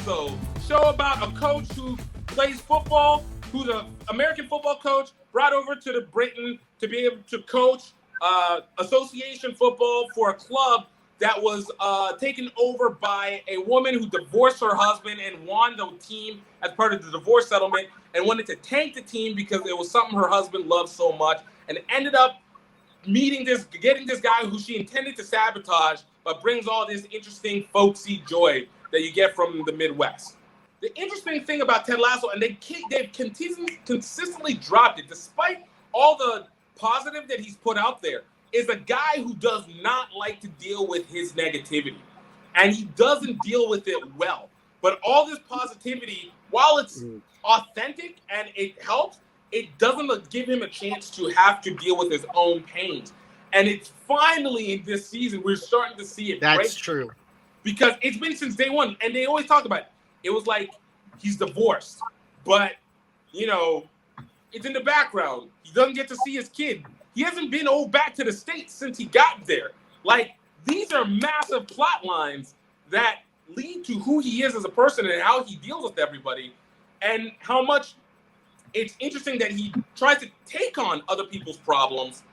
Lasso, show about a coach who plays football, who's an American football coach, brought over to the Britain to be able to coach association football for a club that was taken over by a woman who divorced her husband and won the team as part of the divorce settlement and wanted to tank the team because it was something her husband loved so much, and ended up getting this guy who she intended to sabotage, but brings all this interesting folksy joy that you get from the Midwest. The interesting thing about Ted Lasso, and they've consistently dropped it, despite all the positive that he's put out there, is a guy who does not like to deal with his negativity. And he doesn't deal with it well. But all this positivity, while it's authentic and it helps, it doesn't give him a chance to have to deal with his own pains. And it's finally in this season, we're starting to see it. That's true. Because it's been since day one. And they always talk about it. It was like he's divorced. But, it's in the background. He doesn't get to see his kid. He hasn't been back to the States since he got there. Like, these are massive plot lines that lead to who he is as a person and how he deals with everybody, and how much it's interesting that he tries to take on other people's problems,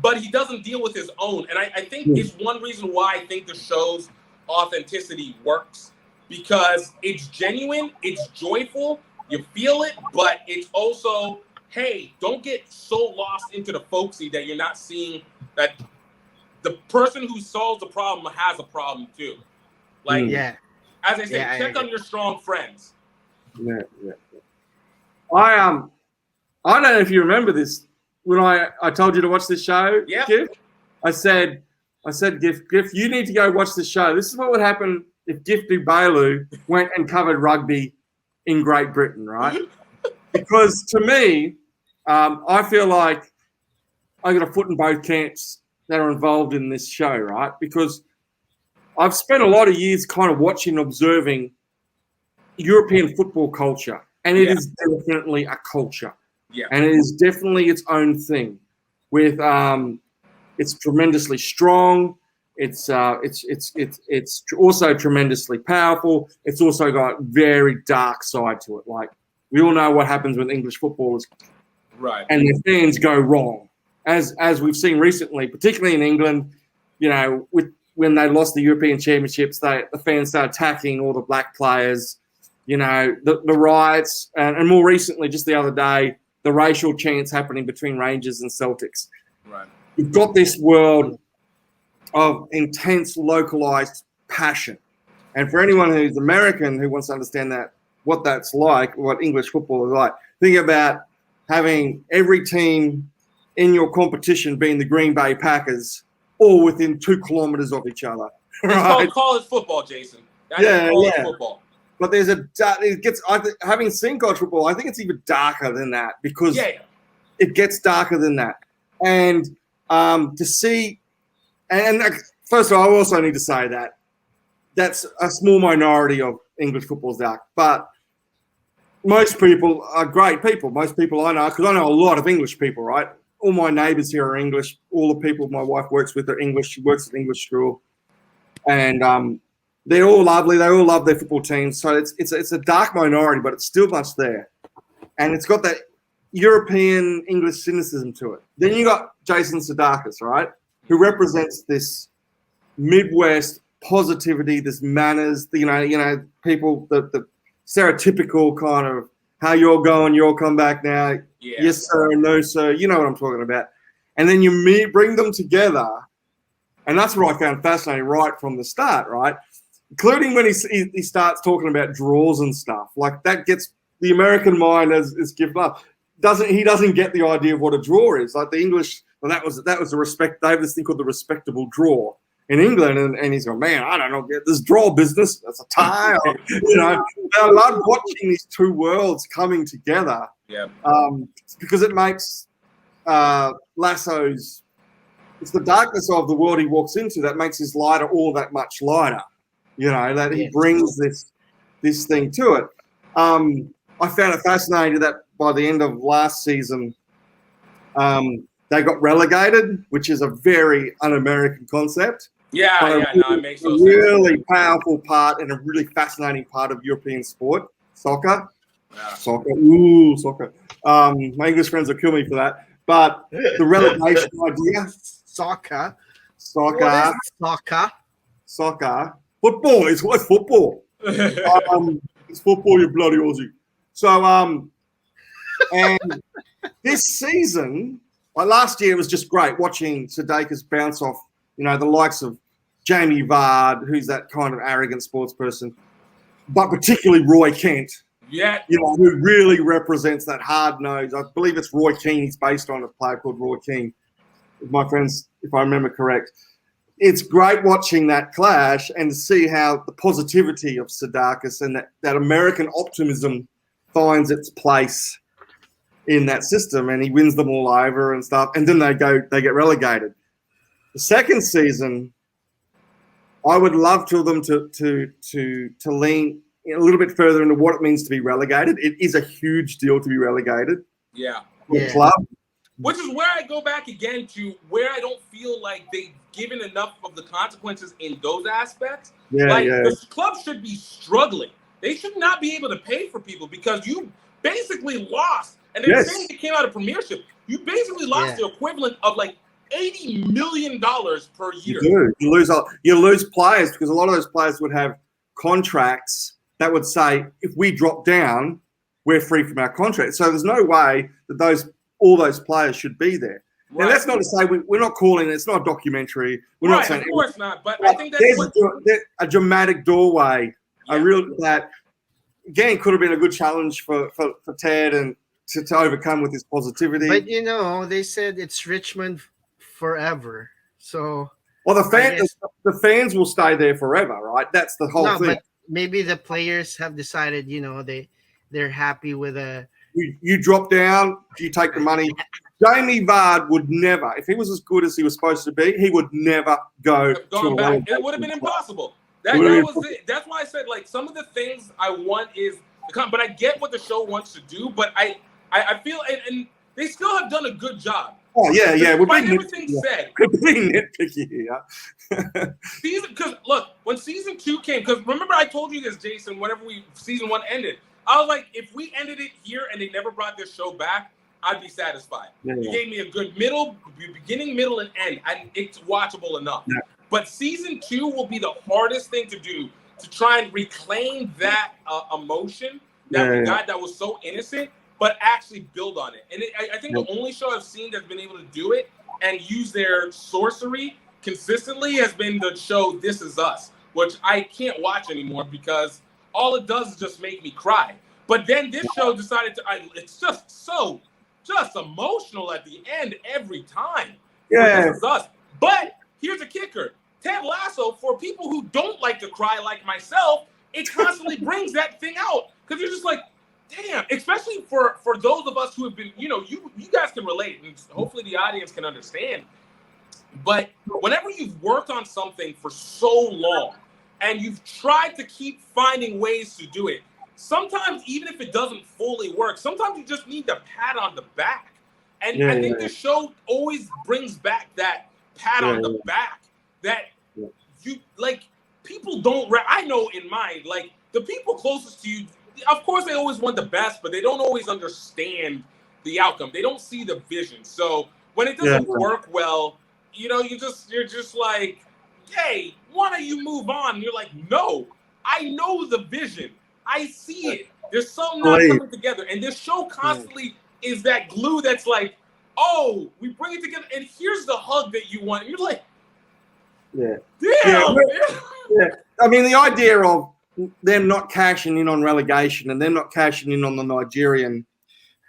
but he doesn't deal with his own. And I think it's one reason why I think the show's authenticity works, because it's genuine, it's joyful, you feel it, but it's also, hey, don't get so lost into the folksy that you're not seeing that the person who solves the problem has a problem too. Like, as I said, check on your strong friends. Yeah. I don't know if you remember this when I told you to watch this show. Yeah. Gif, I said, Gif, you need to go watch the show. This is what would happen if Gif Dubalu went and covered rugby in Great Britain, right? Because to me, I feel like I got a foot in both camps that are involved in this show, right? Because I've spent a lot of years kind of watching, observing European football culture, and it is definitely a culture, and it is definitely its own thing. With it's tremendously strong. It's also tremendously powerful. It's also got very dark side to it. Like, we all know what happens when English footballers and their fans go wrong, as we've seen recently, particularly in England. When they lost the European Championships, the fans started attacking all the black players. The riots, and more recently, just the other day, the racial chants happening between Rangers and Celtics. Right. You've got this world of intense, localized passion. And for anyone who's American who wants to understand what that's like, what English football is like, think about having every team in your competition being the Green Bay Packers, all within 2 kilometers of each other. It's called college football, Jason. That's college football. But having seen college football, I think it's even darker than that, because it gets darker than that. And to see, and first of all, I also need to say that that's a small minority of English football's dark, but most people are great people. Most people I know, because I know a lot of English people, right? All my neighbours here are English. All the people my wife works with are English. She works at English school, and they're all lovely. They all love their football teams. So it's a dark minority, but it's still much there, and it's got that European English cynicism to it. Then you got Jason Sudeikis, right, who represents this Midwest positivity, this manners. People the stereotypical kind of how you're going, you'll come back now. Yes, sir, no, sir. You know what I'm talking about. And then you bring them together. And that's what I found fascinating right from the start, right? Including when he starts talking about draws and stuff. Like, that gets the American mind as given up. He doesn't get the idea of what a draw is. Like, the English, well, that was the respect. They have this thing called the respectable draw in England, and he's going, man, I don't know, this draw business, that's a tie. I love watching these two worlds coming together. Yeah. Because it makes Lasso's, it's the darkness of the world he walks into that makes his lighter all that much lighter. That he brings this thing to it. I found it fascinating that by the end of last season, they got relegated, which is a very un-American concept. Yeah, no, it makes no sense. Really powerful part and a really fascinating part of European sport, soccer. Yeah. Soccer. My English friends will kill me for that. But the relegation idea. Soccer. Soccer. Football. It's football. It's football, you bloody Aussie. So, and this season, like last year, it was just great watching Sudeikis bounce off, the likes of Jamie Vardy, who's that kind of arrogant sports person, but particularly Roy Kent. Yeah. Who really represents that hard nose. I believe it's Roy Keane. He's based on a player called Roy Keane, my friends, if I remember correct. It's great watching that clash and to see how the positivity of Sudeikis and that American optimism finds its place in that system, and he wins them all over and stuff. And then they get relegated. The second season, I would love for them to lean a little bit further into what it means to be relegated. It is a huge deal to be relegated. Yeah. The club. Which is where I go back again to where I don't feel like they've given enough of the consequences in those aspects. The club should be struggling. They should not be able to pay for people because you basically lost. And they're saying it came out of Premiership. You basically lost the equivalent of like $80 million per year. You lose players because a lot of those players would have contracts that would say, if we drop down, we're free from our contract. So there's no way that all those players should be there. Right. Now, that's not to say we're not calling it. It's not a documentary. We're not saying of course not. But I think that's a dramatic doorway. That again could have been a good challenge for Ted and to overcome with his positivity. But they said it's Richmond forever. So the fans will stay there forever, right? That's the whole thing. But maybe the players have decided, they're happy with a. You drop down, you take the money. Jamie Vardy would never, if he was as good as he was supposed to be, he would never go to back. It would have been impossible. That was it. That's why I said, like, some of the things I want is, but I get what the show wants to do, but I feel, and they still have done a good job. Oh, yeah. We're being everything said. We're being nitpicky here. Because, look, when season 2 came, because remember I told you this, Jason, whenever season 1 ended, I was like, if we ended it here and they never brought this show back, I'd be satisfied. Yeah. You gave me a good beginning, middle, and end, and it's watchable enough. Yeah. But season 2 will be the hardest thing to do, to try and reclaim that emotion that we got that was so innocent, but actually build on it. And I think the only show I've seen that's been able to do it and use their sorcery consistently has been the show This Is Us, which I can't watch anymore because all it does is just make me cry. But then this show decided it's just emotional at the end every time. Yeah. This Is Us. But here's the kicker. Ted Lasso, for people who don't like to cry like myself, it constantly brings that thing out. Because you're just like, damn, especially for those of us who have been, you guys can relate, and hopefully the audience can understand. But whenever you've worked on something for so long and you've tried to keep finding ways to do it, sometimes even if it doesn't fully work, sometimes you just need the pat on the back. And I think the show always brings back that pat on the back that you, like, people don't, I know in mind, like, the people closest to you, of course, they always want the best, but they don't always understand the outcome. They don't see the vision. So when it doesn't work well, you're just like, hey, why don't you move on? And you're like, no, I know the vision. I see it. There's something not coming together. And this show constantly is that glue that's like, oh, we bring it together, and here's the hug that you want. And you're like, damn. I mean, the idea of them not cashing in on relegation and them not cashing in on the Nigerian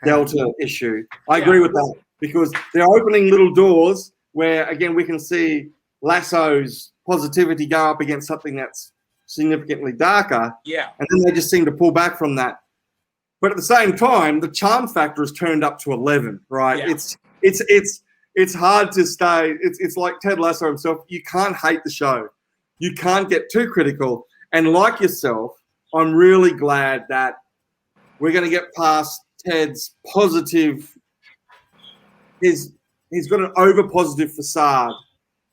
Delta issue. I agree with that because they're opening little doors where, again, we can see Lasso's positivity go up against something that's significantly darker. Yeah. And then they just seem to pull back from that. But at the same time, the charm factor is turned up to 11, right? Yeah. It's hard to stay. It's like Ted Lasso himself. You can't hate the show. You can't get too critical. And like yourself, I'm really glad that we're going to get past Ted's positive. He's got an over positive facade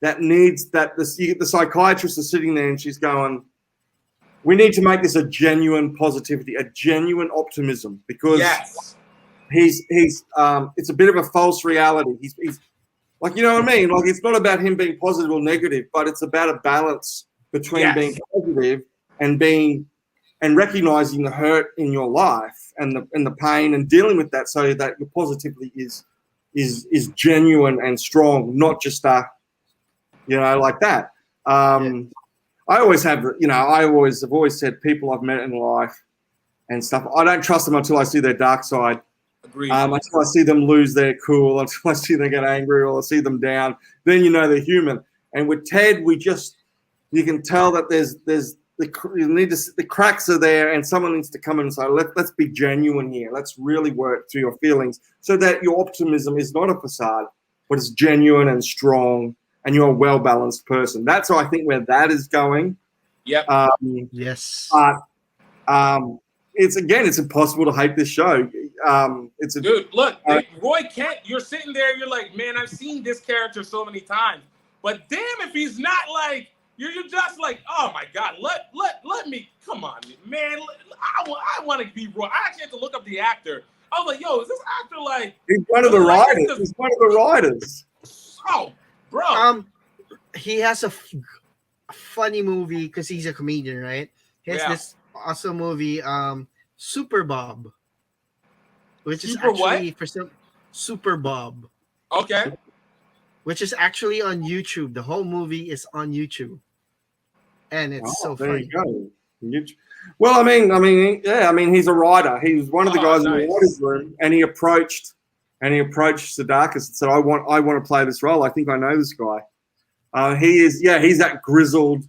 that needs that the psychiatrist is sitting there and she's going, we need to make this a genuine positivity, a genuine optimism, because he's it's a bit of a false reality. He's like, you know what I mean? Like, it's not about him being positive or negative, but it's about a balance between being positive and recognizing the hurt in your life and the pain and dealing with that, so that your positivity is genuine and strong, not just like that. I always have, I've always said people I've met in life and stuff, I don't trust them until I see their dark side. Agreed. Until I see them lose their cool, until I see them get angry or I see them down, then you know they're human. And with Ted, you can tell that there's the cracks are there, and someone needs to come in and say, let's be genuine here. Let's really work through your feelings so that your optimism is not a facade, but it's genuine and strong, and you're a well-balanced person. That's, I think, where that is going. Yep. Yes. It's impossible to hate this show. Dude, look, Roy Kent, you're sitting there, you're like, man, I've seen this character so many times, but damn if he's not like, you're just like, oh my God, let me, come on, man, I want to be Roy. I actually had to look up the actor. I was like, yo, is this actor like? He's one of the writers. He's one of the writers. Oh, bro. He has a funny movie because he's a comedian, right? He has this awesome movie, Super Bob, which is actually Super Bob. Okay. Which is actually on YouTube. The whole movie is on YouTube, and it's so funny. There you go. Well, I mean, he's a writer. He was one of the guys in the writers' room, and he approached Sudeikis and said, I want to play this role. I think I know this guy. He's that grizzled,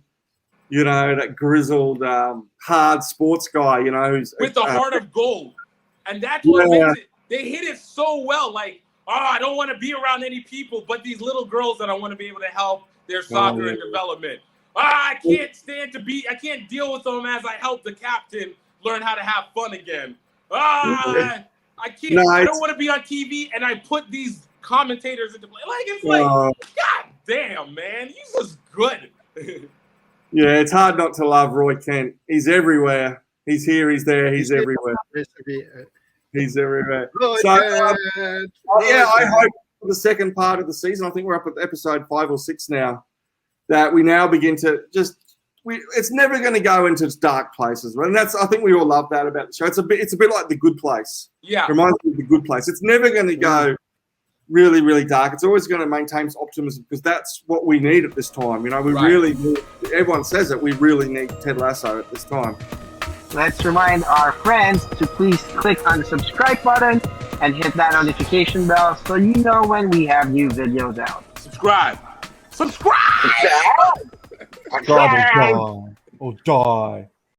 hard sports guy, who's with the heart of gold. And that's what makes it. They hit it so well. Like, I don't want to be around any people but these little girls that I want to be able to help their soccer and development. I can't deal with them as I help the captain learn how to have fun again. I can't. I don't want to be on TV and I put these commentators into play. Like, it's like, God damn, man, he's just good. Yeah, it's hard not to love Roy Kent. He's everywhere. He's here. He's there. He's everywhere. He's everywhere. So, I hope for the second part of the season, I think we're up at episode 5 or 6 now, that we now begin to it's never going to go into its dark places. And I think we all love that about the show. It's a bit like The Good Place. Yeah. It reminds me of The Good Place. It's never going to go really, really dark. It's always going to maintain optimism, because that's what we need at this time. We really need, everyone says it, we really need Ted Lasso at this time. Let's remind our friends to please click on the subscribe button and hit that notification bell so you know when we have new videos out. Subscribe! Die. Oh, die.